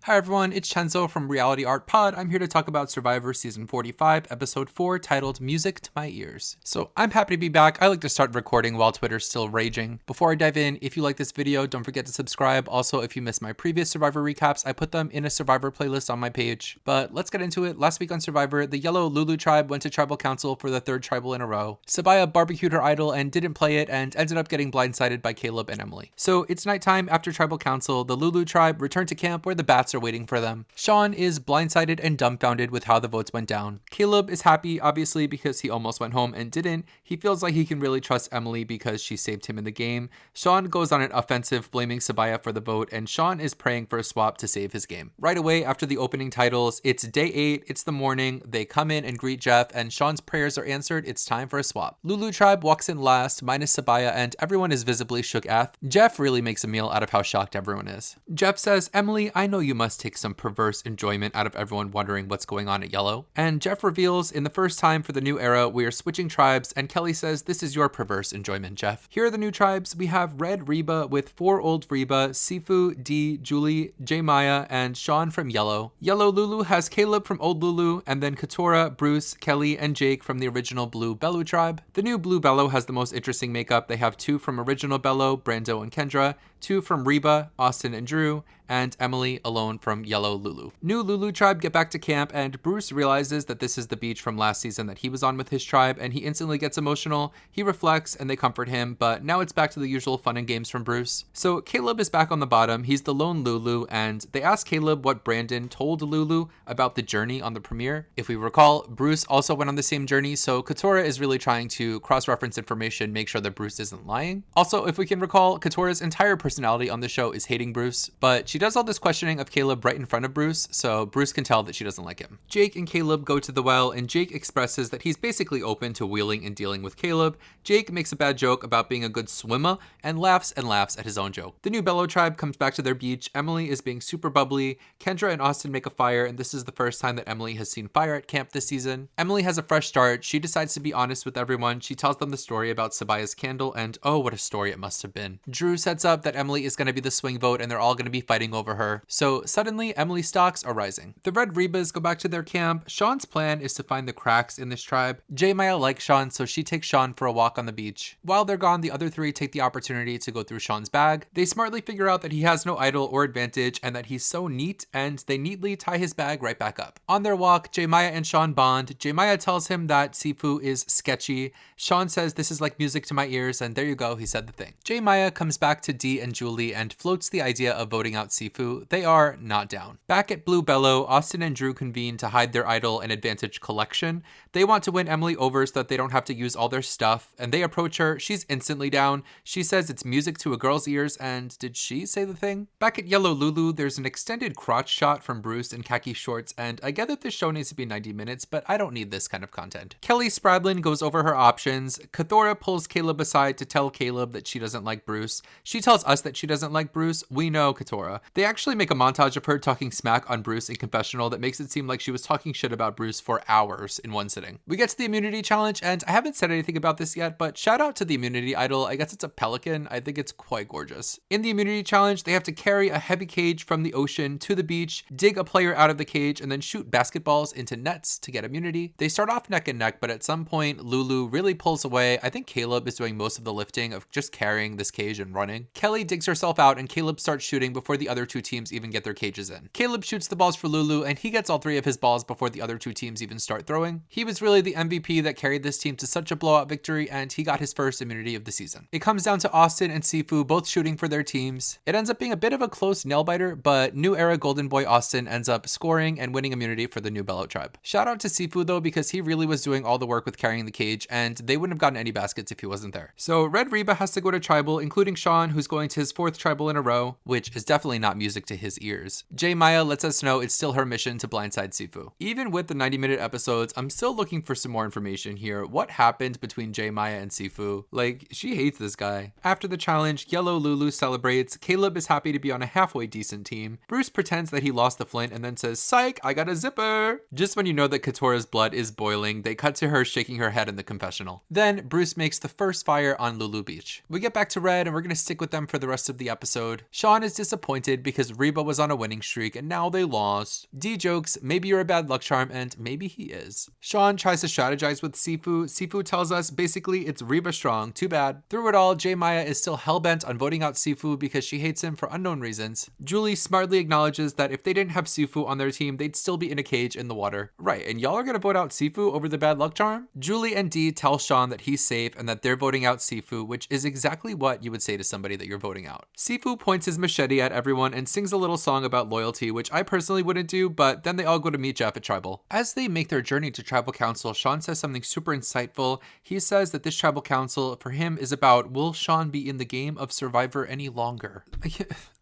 Hi everyone, it's Chenzo from Reality Art Pod. I'm here to talk about Survivor Season 45, Episode 4, titled Music to My Ears. So I'm happy to be back. I like to start recording while Twitter's still raging. Before I dive in, if you like this video, don't forget to subscribe. Also, if you missed my previous Survivor recaps, I put them in a Survivor playlist on my page. But let's get into it. Last week on Survivor, the Yellow Lulu tribe went to Tribal Council for the third tribal in a row. Sabiyah barbecued her idol and didn't play it and ended up getting blindsided by Caleb and Emily. So it's nighttime after Tribal Council. The Lulu tribe returned to camp where the bats are waiting for them. Sean is blindsided and dumbfounded with how the votes went down. Caleb is happy, obviously, because he almost went home and didn't. He feels like he can really trust Emily because she saved him in the game. Sean goes on an offensive blaming Sabiyah for the vote, and Sean is praying for a swap to save his game. Right away after the opening titles, it's day 8, it's the morning, they come in and greet Jeff, and Sean's prayers are answered. It's time for a swap. Lulu tribe walks in last, minus Sabiyah, and everyone is visibly shook-ath. Jeff really makes a meal out of how shocked everyone is. Jeff says, "Emily, I know you must take some perverse enjoyment out of everyone wondering what's going on at Yellow." And Jeff reveals, in the first time for the new era, we are switching tribes, and Kelly says, "This is your perverse enjoyment, Jeff." Here are the new tribes. We have Red Reba with 4 Old Reba, Sifu, Dee, Julie, J Maya, and Sean from Yellow. Yellow Lulu has Caleb from Old Lulu, and then Katora, Bruce, Kelly, and Jake from the original Blue Bello tribe. The new Blue Bello has the most interesting makeup. They have 2 from original Bello, Brando and Kendra, 2 from Reba, Austin and Drew, and Emily alone from Yellow Lulu. New Lulu tribe get back to camp, and Bruce realizes that this is the beach from last season that he was on with his tribe, and he instantly gets emotional. He reflects and they comfort him, but now it's back to the usual fun and games from Bruce. So Caleb is back on the bottom. He's the lone Lulu, and they ask Caleb what Brandon told Lulu about the journey on the premiere. If we recall, Bruce also went on the same journey, so Katora is really trying to cross-reference information, make sure that Bruce isn't lying. Also, if we can recall, Katora's entire personality on the show is hating Bruce, but she does all this questioning of Caleb right in front of Bruce, so Bruce can tell that she doesn't like him. Jake and Caleb go to the well, and Jake expresses that he's basically open to wheeling and dealing with Caleb. Jake makes a bad joke about being a good swimmer and laughs at his own joke. The new Bello tribe comes back to their beach. Emily is being super bubbly. Kendra and Austin make a fire, and this is the first time that Emily has seen fire at camp this season. Emily has a fresh start. She decides to be honest with everyone. She tells them the story about Sabiyah's candle, and oh, what a story it must have been. Drew sets up that Emily is going to be the swing vote, and they're all going to be fighting over her. So suddenly, Emily's stocks are rising. The Red Rebas go back to their camp. Sean's plan is to find the cracks in this tribe. J Maya likes Sean, so she takes Sean for a walk on the beach. While they're gone, the other 3 take the opportunity to go through Sean's bag. They smartly figure out that he has no idol or advantage and that he's so neat, and they neatly tie his bag right back up. On their walk, J Maya and Sean bond. J Maya tells him that Sifu is sketchy. Sean says this is like music to my ears, and there you go, he said the thing. J Maya comes back to Dee and Julie and floats the idea of voting out Sifu. They are not down. Back at Blue Bello, Austin and Drew convene to hide their idol and advantage collection. They want to win Emily over so that they don't have to use all their stuff, and they approach her. She's instantly down. She says it's music to a girl's ears, and did she say the thing? Back at Yellow Lulu, there's an extended crotch shot from Bruce in khaki shorts, and I get that this show needs to be 90 minutes, but I don't need this kind of content. Kelly Spradlin goes over her options. Kathora pulls Caleb aside to tell Caleb that she doesn't like Bruce. She tells us that she doesn't like Bruce. We know Katora. They actually make a montage of her talking smack on Bruce in confessional that makes it seem like she was talking shit about Bruce for hours in one sitting. We get to the immunity challenge, and I haven't said anything about this yet, but shout out to the immunity idol. I guess it's a pelican. I think it's quite gorgeous. In the immunity challenge, they have to carry a heavy cage from the ocean to the beach, dig a player out of the cage, and then shoot basketballs into nets to get immunity. They start off neck and neck, but at some point, Lulu really pulls away. I think Caleb is doing most of the lifting of just carrying this cage and running. Kelly digs herself out, and Caleb starts shooting before the other 2 teams even get their cages in. Caleb shoots the balls for Lulu, and he gets all 3 of his balls before the other 2 teams even start throwing. He was really the MVP that carried this team to such a blowout victory, and he got his first immunity of the season. It comes down to Austin and Sifu both shooting for their teams. It ends up being a bit of a close nail-biter, but new era Golden Boy Austin ends up scoring and winning immunity for the new Bello tribe. Shout out to Sifu though, because he really was doing all the work with carrying the cage, and they wouldn't have gotten any baskets if he wasn't there. So Red Reba has to go to tribal, including Sean, who's going to his 4th tribal in a row, which is definitely not music to his ears. J Maya lets us know it's still her mission to blindside Sifu. Even with the 90-minute episodes, I'm still looking for some more information here. What happened between J Maya and Sifu? Like, she hates this guy. After the challenge, Yellow Lulu celebrates. Caleb is happy to be on a halfway decent team. Bruce pretends that he lost the flint and then says, "Psych, I got a zipper." Just when you know that Katora's blood is boiling, they cut to her shaking her head in the confessional. Then Bruce makes the first fire on Lulu Beach. We get back to Red, and we're gonna stick with them for the rest of the episode. Sean is disappointed disappointed because Reba was on a winning streak and now they lost. Dee jokes, maybe you're a bad luck charm, and maybe he is. Sean tries to strategize with Sifu. Sifu tells us basically it's Reba strong, too bad. Through it all, J Maya is still hellbent on voting out Sifu because she hates him for unknown reasons. Julie smartly acknowledges that if they didn't have Sifu on their team, they'd still be in a cage in the water. Right, and y'all are gonna vote out Sifu over the bad luck charm? Julie and Dee tell Sean that he's safe and that they're voting out Sifu, which is exactly what you would say to somebody that you're voting out. Sifu points his machete at everyone and sings a little song about loyalty, which I personally wouldn't do, but then they all go to meet Jeff at Tribal. As they make their journey to Tribal Council, Sean says something super insightful. He says that this Tribal Council for him is about, will Sean be in the game of Survivor any longer?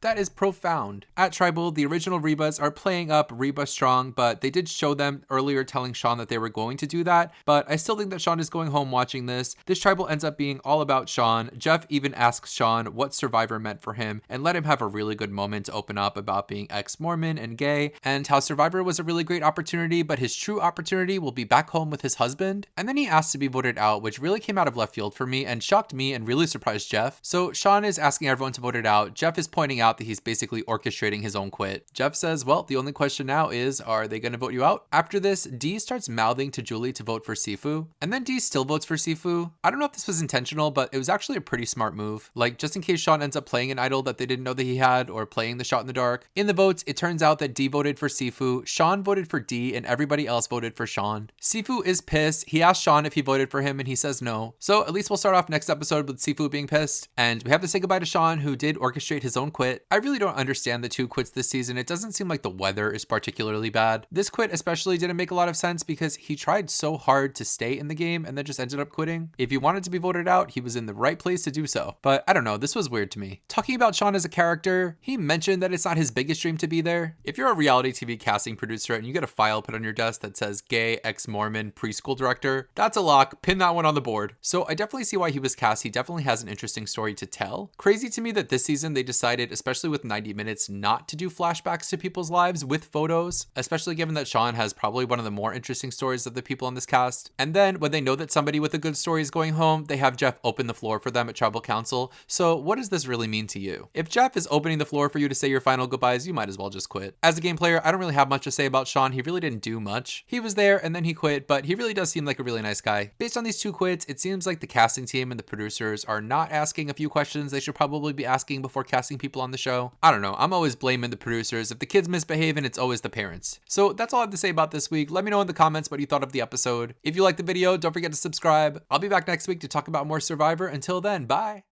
That is profound. At Tribal, the original Rebas are playing up Reba strong, but they did show them earlier telling Sean that they were going to do that, but I still think that Sean is going home watching this. This Tribal ends up being all about Sean. Jeff even asks Sean what Survivor meant for him and let him have a really good moment to open up about being ex-Mormon and gay and how Survivor was a really great opportunity, but his true opportunity will be back home with his husband. And then he asked to be voted out, which really came out of left field for me and shocked me and really surprised Jeff. So Sean is asking everyone to vote it out. Jeff is pointing out that he's basically orchestrating his own quit. Jeff says, well, the only question now is, are they going to vote you out? After this, Dee starts mouthing to Julie to vote for Sifu, and then Dee still votes for Sifu. I don't know if this was intentional, but it was actually a pretty smart move. Like, just in case Sean ends up playing an idol that they didn't know that he had, or playing the shot in the dark. In the votes, it turns out that Dee voted for Sifu, Sean voted for Dee, and everybody else voted for Sean. Sifu is pissed. He asked Sean if he voted for him, and he says no. So at least we'll start off next episode with Sifu being pissed, and we have to say goodbye to Sean, who did orchestrate his own quit. I really don't understand the two quits this season. It doesn't seem like the weather is particularly bad. This quit especially didn't make a lot of sense because he tried so hard to stay in the game and then just ended up quitting. If he wanted to be voted out, he was in the right place to do so. But I don't know, this was weird to me. Talking about Sean as a character, he mentioned that it's not his biggest dream to be there. If you're a reality TV casting producer and you get a file put on your desk that says gay ex-Mormon preschool director, that's a lock. Pin that one on the board. So I definitely see why he was cast. He definitely has an interesting story to tell. Crazy to me that this season they decided, especially with 90 minutes, not to do flashbacks to people's lives with photos, especially given that Sean has probably one of the more interesting stories of the people on this cast. And then when they know that somebody with a good story is going home, they have Jeff open the floor for them at Tribal Council. So what does this really mean to you? If Jeff is opening the floor for you to say your final goodbyes, you might as well just quit. As a game player, I don't really have much to say about Sean. He really didn't do much. He was there and then he quit, but he really does seem like a really nice guy. Based on these two quits, it seems like the casting team and the producers are not asking a few questions they should probably be asking before casting people on the show. I don't know. I'm always blaming the producers. If the kids misbehave, and it's always the parents. So that's all I have to say about this week. Let me know in the comments what you thought of the episode. If you liked the video, don't forget to subscribe. I'll be back next week to talk about more Survivor. Until then, bye.